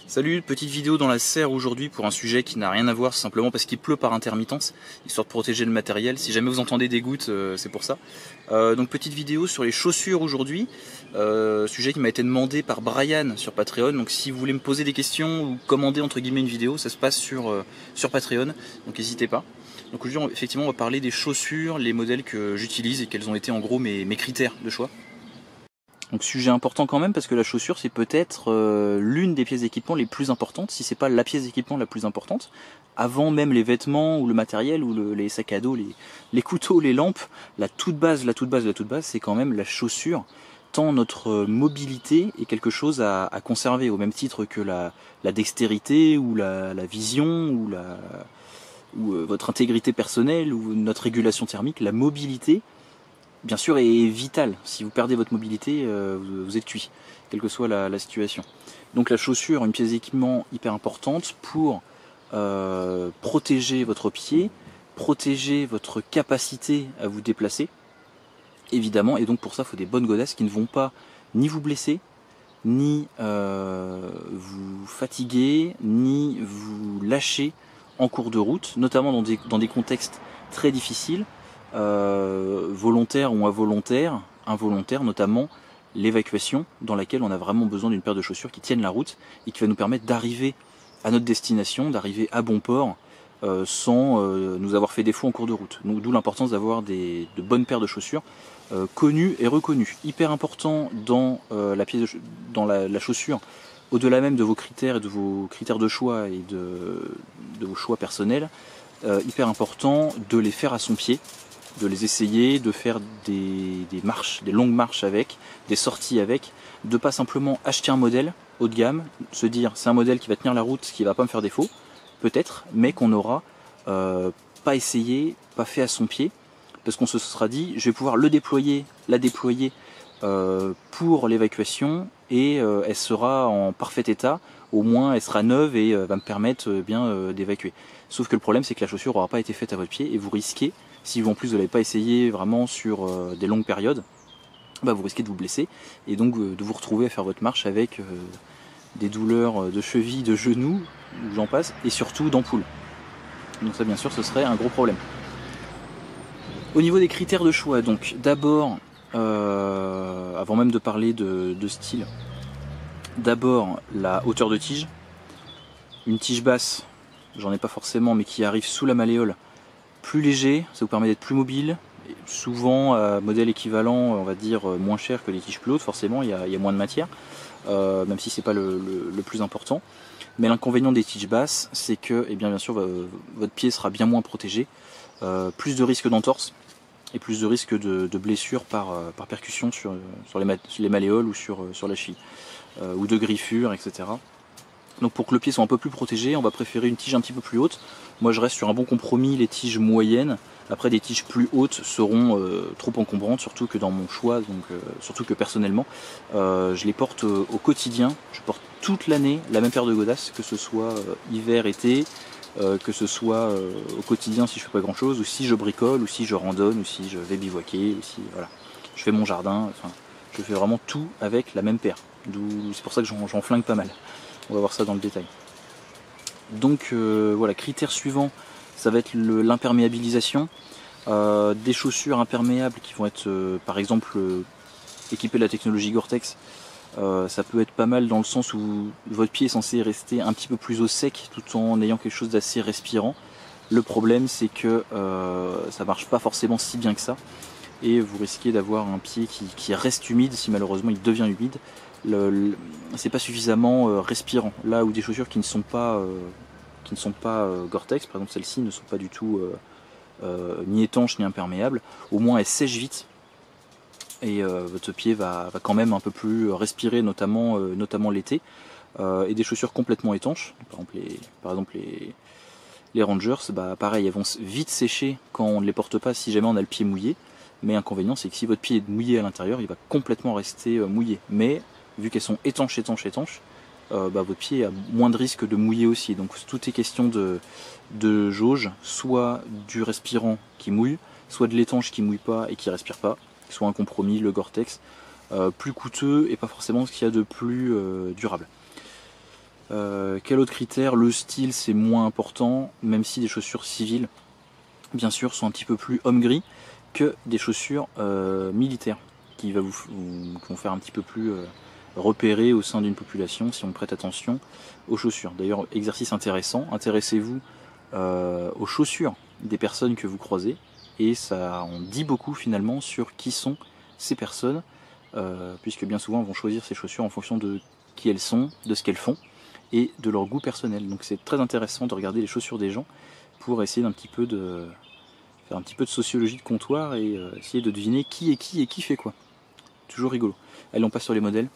Salut, petite vidéo dans la serre aujourd'hui pour un sujet qui n'a rien à voir, simplement parce qu'il pleut par intermittence, histoire de protéger le matériel. Si jamais vous entendez des gouttes, c'est pour ça. Donc petite vidéo sur les chaussures aujourd'hui, sujet qui m'a été demandé par Brian sur Patreon. Donc si vous voulez me poser des questions ou commander entre guillemets une vidéo, ça se passe sur Patreon, donc n'hésitez pas. Donc aujourd'hui effectivement on va parler des chaussures, les modèles que j'utilise et quels ont été en gros mes critères de choix. Donc sujet important quand même parce que la chaussure c'est peut-être l'une des pièces d'équipement les plus importantes, si c'est pas la pièce d'équipement la plus importante, avant même les vêtements ou le matériel ou les sacs à dos, les couteaux, les lampes, la toute base c'est quand même la chaussure, tant notre mobilité est quelque chose à conserver au même titre que la dextérité ou la vision ou votre intégrité personnelle ou notre régulation thermique, la mobilité bien sûr est vital. Si vous perdez votre mobilité, vous êtes cuit, quelle que soit la situation. Donc la chaussure, une pièce d'équipement hyper importante pour protéger votre pied, protéger votre capacité à vous déplacer, évidemment, et donc pour ça il faut des bonnes godasses qui ne vont pas ni vous blesser, ni vous fatiguer, ni vous lâcher en cours de route, notamment dans des contextes très difficiles, volontaire ou involontaire, notamment l'évacuation dans laquelle on a vraiment besoin d'une paire de chaussures qui tiennent la route et qui va nous permettre d'arriver à notre destination, d'arriver à bon port sans nous avoir fait défaut en cours de route. D'où l'importance d'avoir de bonnes paires de chaussures connues et reconnues. Hyper important dans la chaussure, au-delà même de vos critères et de vos critères de choix et de vos choix personnels, hyper important de les faire à son pied, de les essayer, de faire des marches, des longues marches avec, des sorties avec, de pas simplement acheter un modèle haut de gamme, se dire c'est un modèle qui va tenir la route, qui va pas me faire défaut, peut-être, mais qu'on n'aura pas essayé, pas fait à son pied, parce qu'on se sera dit je vais pouvoir la déployer pour l'évacuation et elle sera en parfait état, au moins elle sera neuve et va me permettre d'évacuer. Sauf que le problème c'est que la chaussure n'aura pas été faite à votre pied et vous risquez, si en plus vous ne l'avez pas essayé vraiment sur des longues périodes, vous risquez de vous blesser et donc de vous retrouver à faire votre marche avec des douleurs de cheville, de genoux, j'en passe, et surtout d'ampoules. Donc ça bien sûr ce serait un gros problème. Au niveau des critères de choix, donc d'abord, avant même de parler de style, d'abord la hauteur de tige. Une tige basse, j'en ai pas forcément, mais qui arrive sous la malléole, plus léger, ça vous permet d'être plus mobile. Et souvent, modèle équivalent, on va dire moins cher que les tiges plus hautes, forcément, il y a moins de matière, même si c'est pas le plus important. Mais l'inconvénient des tiges basses, c'est que, bien sûr, votre pied sera bien moins protégé, plus de risque d'entorse et plus de risque de blessure par percussion sur les malléoles ou sur la cheville, ou de griffures, etc. Donc pour que le pied soit un peu plus protégé, on va préférer une tige un petit peu plus haute. Moi je reste sur un bon compromis, les tiges moyennes. Après des tiges plus hautes seront trop encombrantes, surtout que dans mon choix, donc surtout que personnellement, je les porte au quotidien. Je porte toute l'année la même paire de godasses, que ce soit hiver, été, que ce soit au quotidien si je fais pas grand chose, ou si je bricole, ou si je randonne, ou si je vais bivouaquer, ou si voilà, je fais mon jardin, enfin je fais vraiment tout avec la même paire. C'est pour ça que j'en flingue pas mal. On va voir ça dans le détail. Donc voilà, critère suivant, ça va être l'imperméabilisation. Des chaussures imperméables qui vont être par exemple équipées de la technologie Gore-Tex. Ça peut être pas mal dans le sens où votre pied est censé rester un petit peu plus au sec tout en ayant quelque chose d'assez respirant. Le problème c'est que ça marche pas forcément si bien que ça et vous risquez d'avoir un pied qui reste humide si malheureusement il devient humide. C'est pas suffisamment respirant. Là où des chaussures qui ne sont pas Gore-Tex, par exemple celles-ci ne sont pas du tout ni étanches ni imperméables, au moins elles sèchent vite et votre pied va quand même un peu plus respirer, notamment l'été. Et des chaussures complètement étanches, par exemple les Rangers, pareil, elles vont vite sécher quand on ne les porte pas si jamais on a le pied mouillé. Mais l'inconvénient c'est que si votre pied est mouillé à l'intérieur, il va complètement rester mouillé. Mais vu qu'elles sont étanches, votre pied a moins de risque de mouiller aussi. Donc tout est question de jauge, soit du respirant qui mouille, soit de l'étanche qui mouille pas et qui respire pas, soit un compromis, le Gore-Tex, plus coûteux et pas forcément ce qu'il y a de plus durable. Quel autre critère? Le style, c'est moins important, même si des chaussures civiles, bien sûr, sont un petit peu plus homme gris que des chaussures militaires, qui vont faire un petit peu plus repérer au sein d'une population si on prête attention aux chaussures. D'ailleurs, exercice intéressant, intéressez-vous aux chaussures des personnes que vous croisez, et ça en dit beaucoup finalement sur qui sont ces personnes, puisque bien souvent elles vont choisir ces chaussures en fonction de qui elles sont, de ce qu'elles font et de leur goût personnel. Donc c'est très intéressant de regarder les chaussures des gens pour essayer faire un petit peu de sociologie de comptoir et essayer de deviner qui est qui et qui fait quoi. Toujours rigolo. Allez, on passe sur les modèles.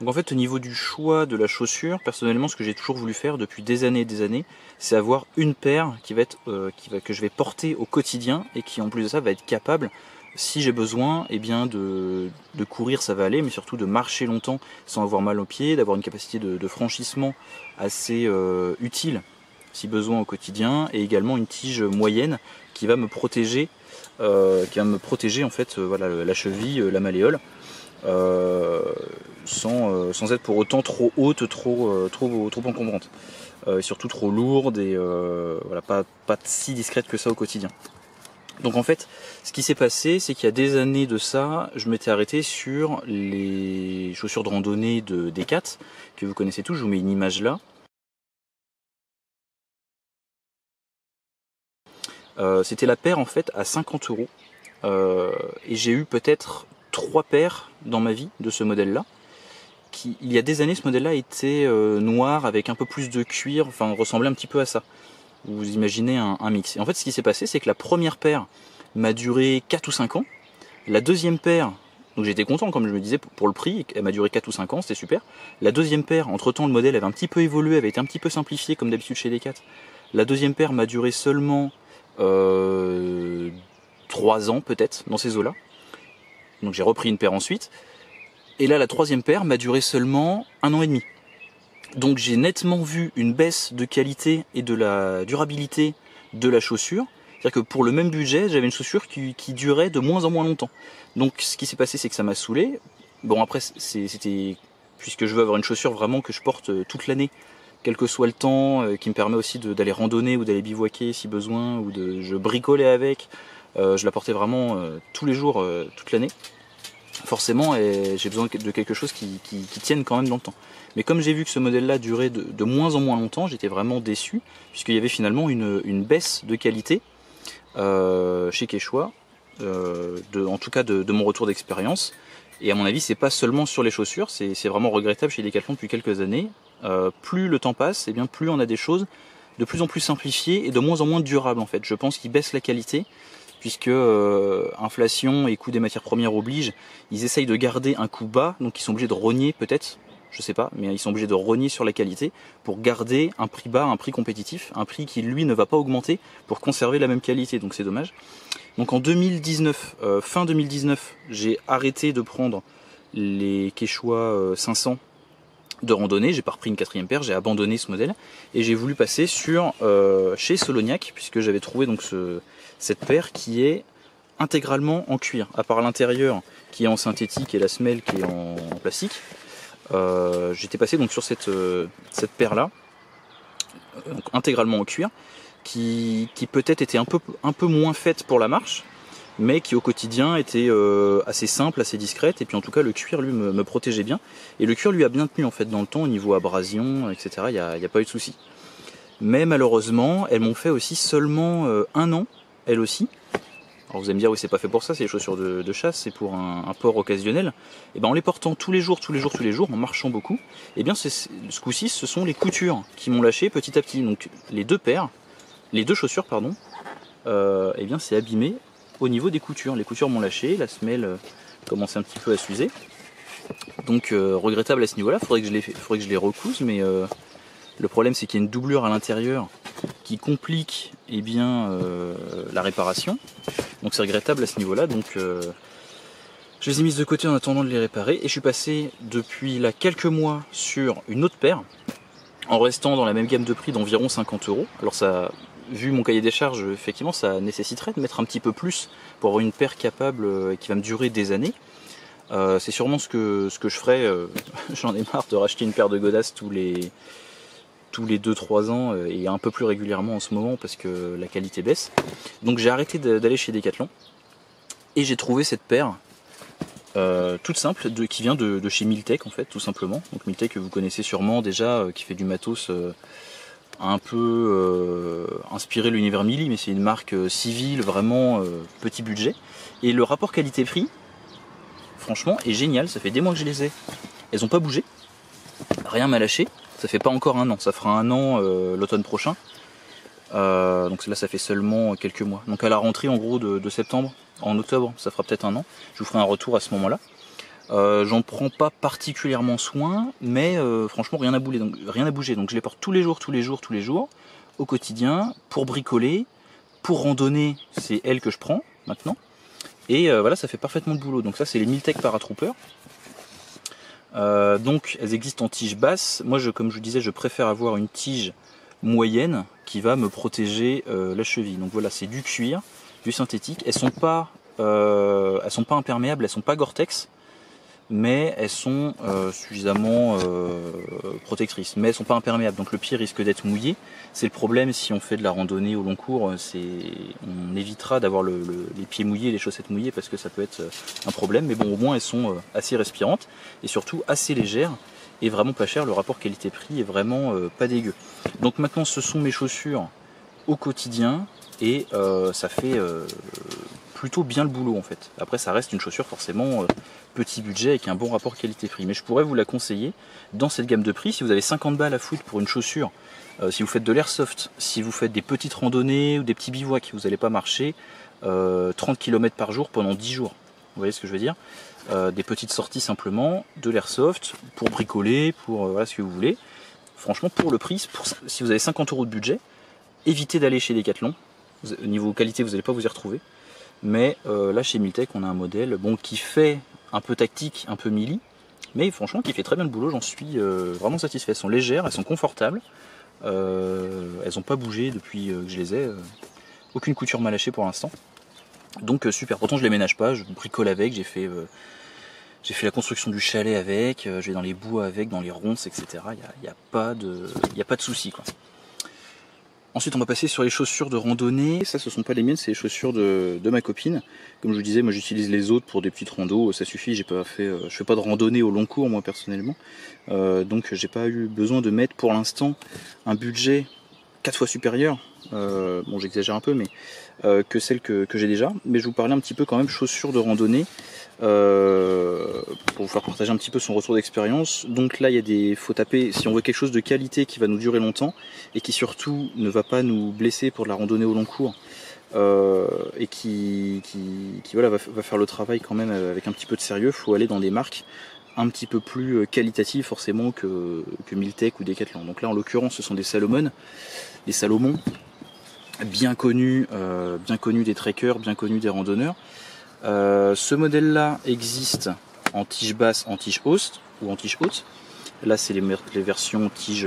Donc en fait, au niveau du choix de la chaussure, personnellement, ce que j'ai toujours voulu faire depuis des années, c'est avoir une paire que je vais porter au quotidien et qui en plus de ça va être capable, si j'ai besoin, de courir, ça va aller, mais surtout de marcher longtemps sans avoir mal aux pieds, d'avoir une capacité de franchissement assez utile si besoin au quotidien, et également une tige moyenne qui va me protéger, en fait, voilà, la cheville, la malléole. Sans être pour autant trop haute, trop encombrante, et surtout trop lourde et voilà, pas si discrète que ça au quotidien. Donc en fait, ce qui s'est passé, c'est qu'il y a des années de ça, je m'étais arrêté sur les chaussures de randonnée de Decat, que vous connaissez tous, je vous mets une image là. C'était la paire en fait à 50 €, et j'ai eu peut-être 3 paires dans ma vie de ce modèle là. Il y a des années, ce modèle là était noir avec un peu plus de cuir, enfin ressemblait un petit peu à ça. Vous imaginez un mix. Et en fait, ce qui s'est passé, c'est que la première paire m'a duré 4 ou 5 ans. La deuxième paire, donc j'étais content, comme je me disais, pour le prix, elle m'a duré 4 ou 5 ans, c'était super. La deuxième paire, entre temps le modèle avait un petit peu évolué, avait été un petit peu simplifié comme d'habitude chez Decat. La deuxième paire m'a duré seulement 3 ans peut-être, dans ces eaux-là. Donc j'ai repris une paire ensuite. Et là, la troisième paire m'a duré seulement 1 an et demi. Donc j'ai nettement vu une baisse de qualité et de la durabilité de la chaussure. C'est-à-dire que pour le même budget, j'avais une chaussure qui durait de moins en moins longtemps. Donc ce qui s'est passé, c'est que ça m'a saoulé. Bon, après, c'était puisque je veux avoir une chaussure vraiment que je porte toute l'année, quel que soit le temps, qui me permet aussi d'aller randonner ou d'aller bivouaquer si besoin, ou je bricolais avec. Je la portais vraiment tous les jours, toute l'année. Forcément, j'ai besoin de quelque chose qui tienne quand même dans le temps. Mais comme j'ai vu que ce modèle-là durait de moins en moins longtemps, j'étais vraiment déçu, puisqu'il y avait finalement une baisse de qualité chez Quechua, en tout cas de mon retour d'expérience. Et à mon avis, c'est pas seulement sur les chaussures, c'est vraiment regrettable chez Decathlon depuis quelques années. Plus le temps passe, et bien plus on a des choses de plus en plus simplifiées et de moins en moins durables en fait. Je pense qu'ils baissent la qualité, puisque inflation et coût des matières premières obligent, ils essayent de garder un coût bas, donc ils sont obligés de rogner peut-être, je sais pas, mais ils sont obligés de rogner sur la qualité pour garder un prix bas, un prix compétitif, un prix qui lui ne va pas augmenter pour conserver la même qualité, donc c'est dommage. Donc en 2019, fin 2019, j'ai arrêté de prendre les Quechua 500 de randonnée, j'ai pas repris une quatrième paire, j'ai abandonné ce modèle et j'ai voulu passer sur chez Soloniac, puisque j'avais trouvé donc cette paire qui est intégralement en cuir, à part l'intérieur qui est en synthétique et la semelle qui est en plastique. J'étais passé donc sur cette paire là, intégralement en cuir, qui peut-être était un peu moins faite pour la marche, mais qui au quotidien était assez simple, assez discrète, et puis en tout cas le cuir lui me protégeait bien, et le cuir lui a bien tenu en fait dans le temps au niveau abrasion, etc. Il n'y a pas eu de souci. Mais malheureusement, elles m'ont fait aussi seulement 1 an, elles aussi. Alors vous allez me dire, oui, c'est pas fait pour ça, c'est les chaussures de chasse, c'est pour un port occasionnel. Et ben en les portant tous les jours, en marchant beaucoup, et bien ce coup-ci, ce sont les coutures qui m'ont lâché petit à petit. Donc les deux chaussures, pardon, et bien c'est abîmé au niveau des coutures. Les coutures m'ont lâché, la semelle commençait un petit peu à s'user. Donc regrettable à ce niveau-là, faudrait que je les recouse, mais le problème c'est qu'il y a une doublure à l'intérieur qui complique la réparation. Donc c'est regrettable à ce niveau-là. Donc je les ai mises de côté en attendant de les réparer. Et je suis passé depuis là quelques mois sur une autre paire, en restant dans la même gamme de prix d'environ 50 €. Alors ça, vu mon cahier des charges, effectivement ça nécessiterait de mettre un petit peu plus pour avoir une paire capable qui va me durer des années. C'est sûrement ce que je ferai. J'en ai marre de racheter une paire de godasses tous les 2-3 ans et un peu plus régulièrement en ce moment parce que la qualité baisse. Donc j'ai arrêté d'aller chez Decathlon et j'ai trouvé cette paire toute simple qui vient de chez Miltech en fait, tout simplement. Donc Miltech que vous connaissez sûrement déjà, qui fait du matos un peu inspiré de l'univers Mili, mais c'est une marque civile, vraiment petit budget. Et le rapport qualité-prix, franchement, est génial. Ça fait des mois que je les ai. Elles n'ont pas bougé, rien m'a lâché. Ça fait pas encore un an, ça fera un an l'automne prochain. Donc là ça fait seulement quelques mois. Donc à la rentrée en gros de septembre, en octobre, ça fera peut-être un an. Je vous ferai un retour à ce moment-là. J'en prends pas particulièrement soin, mais franchement rien n'a bougé. Donc je les porte tous les jours, au quotidien, pour bricoler, pour randonner, c'est elles que je prends maintenant. Et voilà, ça fait parfaitement le boulot. Donc ça c'est les Miltech Paratrooper. Donc elles existent en tige basse. Moi comme je vous disais, je préfère avoir une tige moyenne qui va me protéger la cheville. Donc voilà, c'est du cuir, du synthétique. Elles sont pas imperméables, elles sont pas Gore-Tex, mais elles sont suffisamment protectrices. Mais elles sont pas imperméables, donc le pied risque d'être mouillé. C'est le problème si on fait de la randonnée au long cours, on évitera d'avoir les pieds mouillés, les chaussettes mouillées, parce que ça peut être un problème. Mais bon, au moins elles sont assez respirantes et surtout assez légères et vraiment pas chères. Le rapport qualité-prix est vraiment pas dégueu. Donc maintenant, ce sont mes chaussures au quotidien et ça fait plutôt bien le boulot en fait. Après, ça reste une chaussure forcément petit budget avec un bon rapport qualité-prix. Mais je pourrais vous la conseiller dans cette gamme de prix. Si vous avez 50 balles à foutre pour une chaussure, si vous faites de l'airsoft, si vous faites des petites randonnées ou des petits bivouacs, vous n'allez pas marcher 30 km par jour pendant 10 jours. Vous voyez ce que je veux dire? Des petites sorties simplement, de l'airsoft, pour bricoler, pour voilà ce que vous voulez. Franchement, pour le prix, si vous avez 50 € de budget, évitez d'aller chez Decathlon. Au niveau qualité, vous n'allez pas vous y retrouver. Mais là, chez Miltech, on a un modèle qui fait un peu tactique, un peu mili, mais franchement, qui fait très bien le boulot. J'en suis vraiment satisfait. Elles sont légères, elles sont confortables. Elles n'ont pas bougé depuis que je les ai. Aucune couture m'a lâché pour l'instant. Donc super. Pourtant, je les ménage pas. Je bricole avec. J'ai fait la construction du chalet avec. Je vais dans les bois avec, dans les ronces, etc. Il n'y a pas de souci, quoi. Ensuite, on va passer sur les chaussures de randonnée. Ça, ce sont pas les miennes, c'est les chaussures de ma copine. Comme je vous disais, moi j'utilise les autres pour des petites randos, ça suffit. Je fais pas de randonnée au long cours, moi personnellement. Donc j'ai pas eu besoin de mettre pour l'instant un budget 4 fois supérieur. Bon, j'exagère un peu, mais que celle que j'ai déjà. Mais je vous parlais un petit peu quand même chaussures de randonnée. Pour vous faire partager un petit peu son retour d'expérience. Donc là, faut taper, si on veut quelque chose de qualité qui va nous durer longtemps et qui surtout ne va pas nous blesser pour de la randonnée au long cours et qui voilà, va faire le travail quand même avec un petit peu de sérieux, faut aller dans des marques un petit peu plus qualitatives forcément que Miltech ou Decathlon. Donc là, en l'occurrence, ce sont des Salomon, bien connus des trekkers, bien connus des randonneurs. Ce modèle là existe en tige basse, en tige haute ou en tige haute. Là c'est les versions tige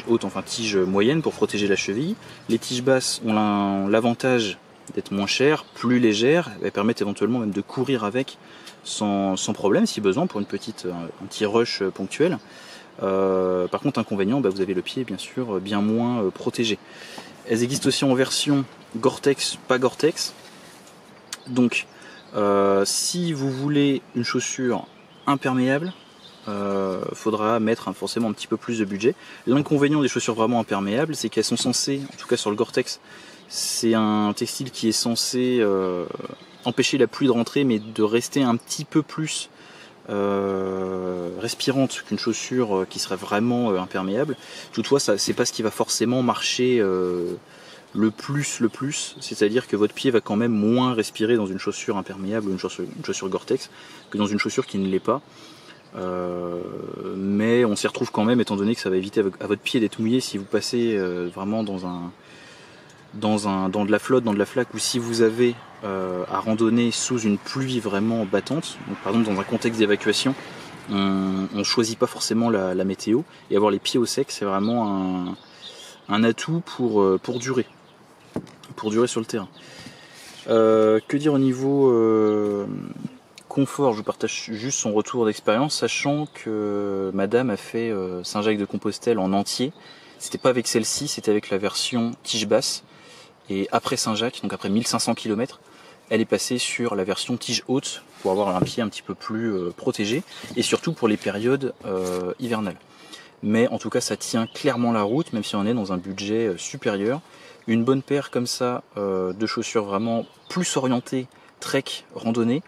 haute, enfin tige moyenne pour protéger la cheville. Les tiges basses ont l'avantage d'être moins chères, plus légères. Elles permettent éventuellement même de courir avec sans problème si besoin pour un petit rush ponctuel. Par contre, inconvénient, vous avez le pied bien sûr bien moins protégé. Elles existent aussi en version Gore-Tex, pas Gore-Tex. Donc si vous voulez une chaussure imperméable, faudra mettre forcément un petit peu plus de budget. L'inconvénient des chaussures vraiment imperméables, c'est qu'elles sont censées, en tout cas sur le Gore-Tex, c'est un textile qui est censé empêcher la pluie de rentrer, mais de rester un petit peu plus respirante qu'une chaussure qui serait vraiment imperméable. Toutefois, c'est pas ce qui va forcément marcher le plus, c'est-à-dire que votre pied va quand même moins respirer dans une chaussure imperméable ou une chaussure Gore-Tex que dans une chaussure qui ne l'est pas. Mais on s'y retrouve quand même, étant donné que ça va éviter à votre pied d'être mouillé si vous passez vraiment dans de la flotte, dans de la flaque, ou si vous avez à randonner sous une pluie vraiment battante. Donc, par exemple, dans un contexte d'évacuation, on ne choisit pas forcément la météo, et avoir les pieds au sec, c'est vraiment un atout pour durer sur le terrain. Que dire au niveau confort, je vous partage juste son retour d'expérience, sachant que madame a fait Saint-Jacques-de-Compostelle en entier. C'était pas avec celle-ci, c'était avec la version tige basse. Et après Saint-Jacques, donc après 1500 km, elle est passée sur la version tige haute pour avoir un pied un petit peu plus protégé, et surtout pour les périodes hivernales. Mais en tout cas, ça tient clairement la route, même si on est dans un budget supérieur. Une bonne paire comme ça de chaussures vraiment plus orientées trek, randonnée,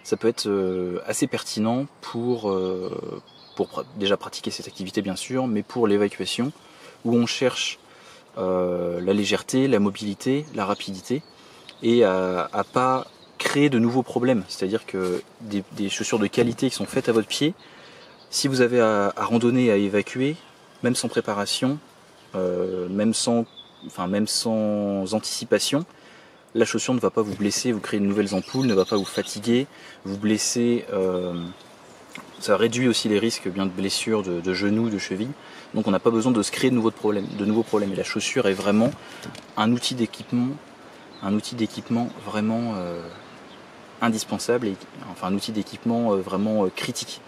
ça peut être assez pertinent pour déjà pratiquer cette activité bien sûr, mais pour l'évacuation, où on cherche la légèreté, la mobilité, la rapidité, et à pas créer de nouveaux problèmes. C'est-à-dire que des chaussures de qualité qui sont faites à votre pied, si vous avez à randonner, à évacuer, même sans préparation, même sans anticipation, la chaussure ne va pas vous blesser, vous créer de nouvelles ampoules, ne va pas vous fatiguer, vous blesser. Ça réduit aussi les risques bien de blessures de genoux, de chevilles. Donc on n'a pas besoin de se créer de nouveaux problèmes. Et la chaussure est vraiment un outil d'équipement vraiment indispensable, un outil d'équipement vraiment critique.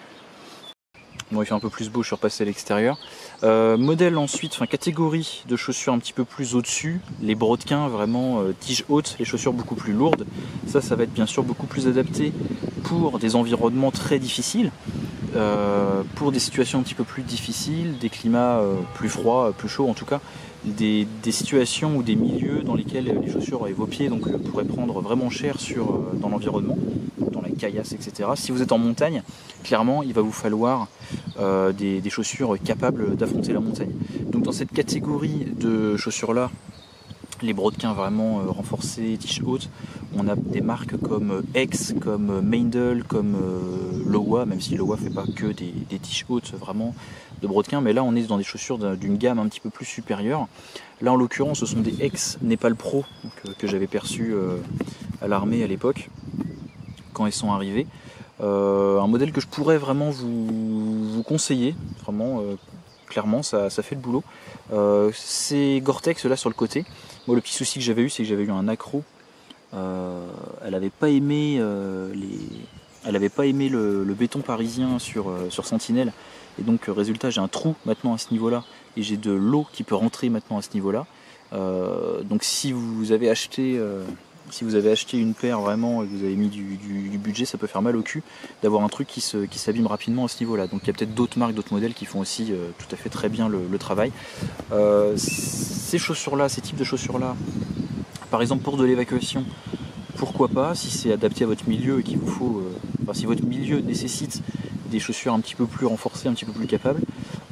Bon, il fait un peu plus beau, je suis repassé à l'extérieur. Modèle ensuite, catégorie de chaussures un petit peu plus au-dessus, les brodequins vraiment tige haute, les chaussures beaucoup plus lourdes. Ça va être bien sûr beaucoup plus adapté pour des environnements très difficiles, pour des situations un petit peu plus difficiles, des climats plus froids, plus chauds en tout cas, des situations ou des milieux dans lesquels les chaussures et vos pieds pourraient prendre vraiment cher dans l'environnement, dans la caillasse, etc. Si vous êtes en montagne, clairement il va vous falloir des chaussures capables d'affronter la montagne. Donc dans cette catégorie de chaussures là, les brodequins vraiment renforcés, tige haute, on a des marques comme X, comme Meindl, comme Lowa, même si Lowa fait pas que des tiges hautes vraiment de brodequins, mais là on est dans des chaussures d'une gamme un petit peu plus supérieure. Là en l'occurrence ce sont des X Nepal Pro que j'avais perçus à l'armée à l'époque, quand ils sont arrivés. Un modèle que je pourrais vraiment vous conseiller, vraiment clairement ça fait le boulot. C'est Gore-Tex là sur le côté. Moi le petit souci que j'avais eu, c'est que j'avais eu un accro. Elle n'avait pas aimé le béton parisien sur Sentinelle, et donc résultat j'ai un trou maintenant à ce niveau là, et j'ai de l'eau qui peut rentrer maintenant à ce niveau là. Donc si vous avez acheté une paire vraiment et que vous avez mis du budget, ça peut faire mal au cul d'avoir un truc qui s'abîme rapidement à ce niveau là. Donc il y a peut-être d'autres marques, d'autres modèles qui font aussi tout à fait très bien le travail. Ces chaussures là, ces types de chaussures là, par exemple pour de l'évacuation, pourquoi pas, si c'est adapté à votre milieu et qu'il vous faut, si votre milieu nécessite des chaussures un petit peu plus renforcées, un petit peu plus capables.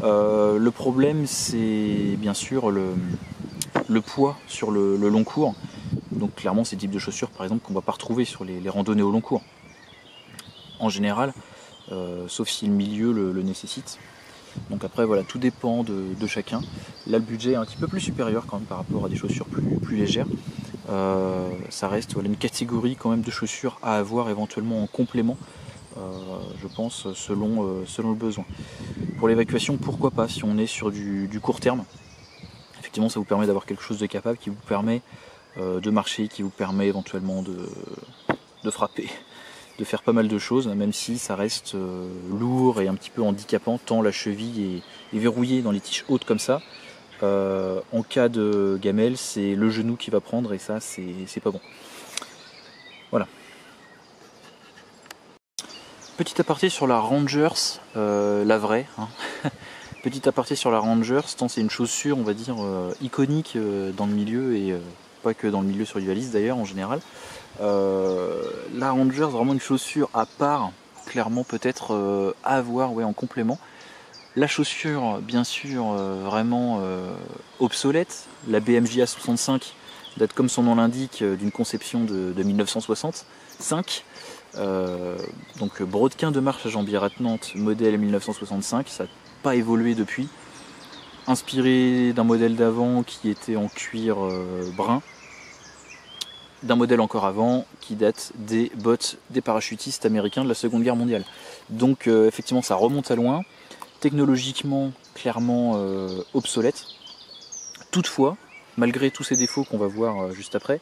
Le problème c'est bien sûr le poids sur le long cours. Donc clairement ces types de chaussures par exemple qu'on ne va pas retrouver sur les randonnées au long cours. En général, sauf si le milieu le nécessite. Donc après voilà, tout dépend de chacun. Là le budget est un petit peu plus supérieur quand même par rapport à des chaussures plus légères. Ça reste une catégorie quand même de chaussures à avoir éventuellement en complément, je pense, selon le besoin. Pour l'évacuation, pourquoi pas, si on est sur du court terme. Effectivement ça vous permet d'avoir quelque chose de capable qui vous permet de marcher, qui vous permet éventuellement de frapper, de faire pas mal de choses, même si ça reste lourd et un petit peu handicapant, tant la cheville est verrouillée dans les tiges hautes comme ça. En cas de gamelle, c'est le genou qui va prendre, et ça c'est pas bon. Voilà. Petit aparté sur la Rangers, la vraie. Petit aparté sur la Rangers, tant c'est une chaussure, on va dire, iconique dans le milieu, et pas que dans le milieu survivaliste d'ailleurs en général. La Rangers, vraiment une chaussure à part, clairement peut-être à avoir en complément. La chaussure, bien sûr, vraiment obsolète. La BMJA 65 date, comme son nom l'indique, d'une conception de 1965. Donc brodequin de marche à jambière attenante, modèle 1965, ça n'a pas évolué depuis. Inspiré d'un modèle d'avant qui était en cuir brun, d'un modèle encore avant qui date des bottes des parachutistes américains de la Seconde Guerre mondiale. Donc effectivement ça remonte à loin. Technologiquement clairement obsolète. Toutefois, malgré tous ces défauts qu'on va voir juste après,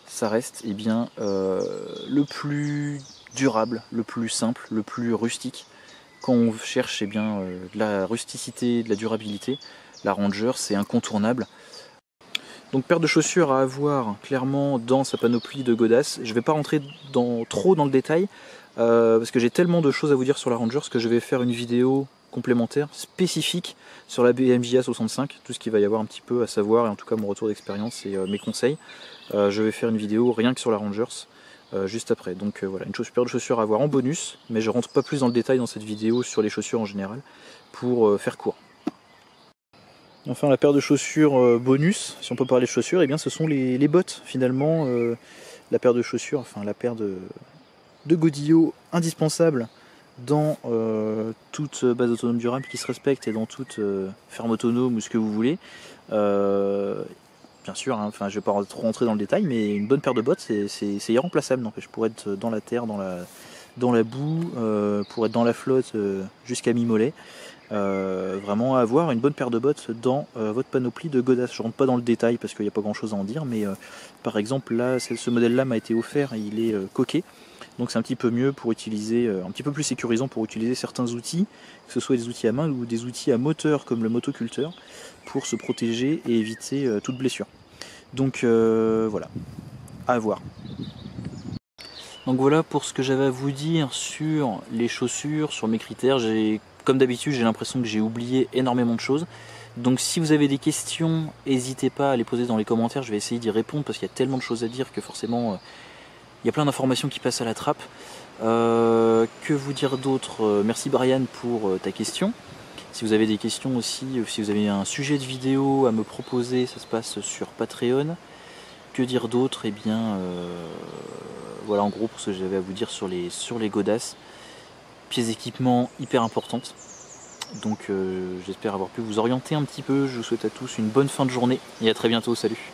ça reste le plus durable, le plus simple, le plus rustique. Quand on cherche de la rusticité, de la durabilité, la Ranger c'est incontournable. Donc paire de chaussures à avoir clairement dans sa panoplie de godasses. Je ne vais pas rentrer trop dans le détail parce que j'ai tellement de choses à vous dire sur la Ranger que je vais faire une vidéo complémentaire spécifique sur la BMJ 65, tout ce qu'il va y avoir un petit peu à savoir et en tout cas mon retour d'expérience et mes conseils. Je vais faire une vidéo rien que sur la Rangers juste après. Donc voilà, une paire de chaussures à avoir en bonus, mais je rentre pas plus dans le détail dans cette vidéo sur les chaussures en général pour faire court. Enfin la paire de chaussures bonus, si on peut parler de chaussures, eh bien ce sont les bottes finalement, la paire de chaussures, enfin la paire de godillots indispensables dans toute base autonome durable qui se respecte et dans toute ferme autonome ou ce que vous voulez. Bien sûr, hein, enfin, je ne vais pas trop rentrer dans le détail, mais une bonne paire de bottes c'est irremplaçable, n'empêche, pour être dans la terre, dans la boue, pour être dans la flotte jusqu'à mi-mollet. Vraiment avoir une bonne paire de bottes dans votre panoplie de godasses. Je rentre pas dans le détail parce qu'il n'y a pas grand chose à en dire, mais par exemple là ce modèle là m'a été offert et il est coquet, donc c'est un petit peu mieux pour utiliser, un petit peu plus sécurisant pour utiliser certains outils, que ce soit des outils à main ou des outils à moteur comme le motoculteur, pour se protéger et éviter toute blessure. Donc voilà, à voir. Donc voilà pour ce que j'avais à vous dire sur les chaussures, sur mes critères. Comme d'habitude, j'ai l'impression que j'ai oublié énormément de choses. Donc si vous avez des questions, n'hésitez pas à les poser dans les commentaires, je vais essayer d'y répondre parce qu'il y a tellement de choses à dire que forcément il y a plein d'informations qui passent à la trappe. Que vous dire d'autre? Merci Brian pour ta question. Si vous avez des questions aussi, si vous avez un sujet de vidéo à me proposer, ça se passe sur Patreon. Que dire d'autre? Eh bien, voilà en gros pour ce que j'avais à vous dire sur les godasses. Pièces d'équipement hyper importantes. Donc j'espère avoir pu vous orienter un petit peu. Je vous souhaite à tous une bonne fin de journée et à très bientôt. Salut!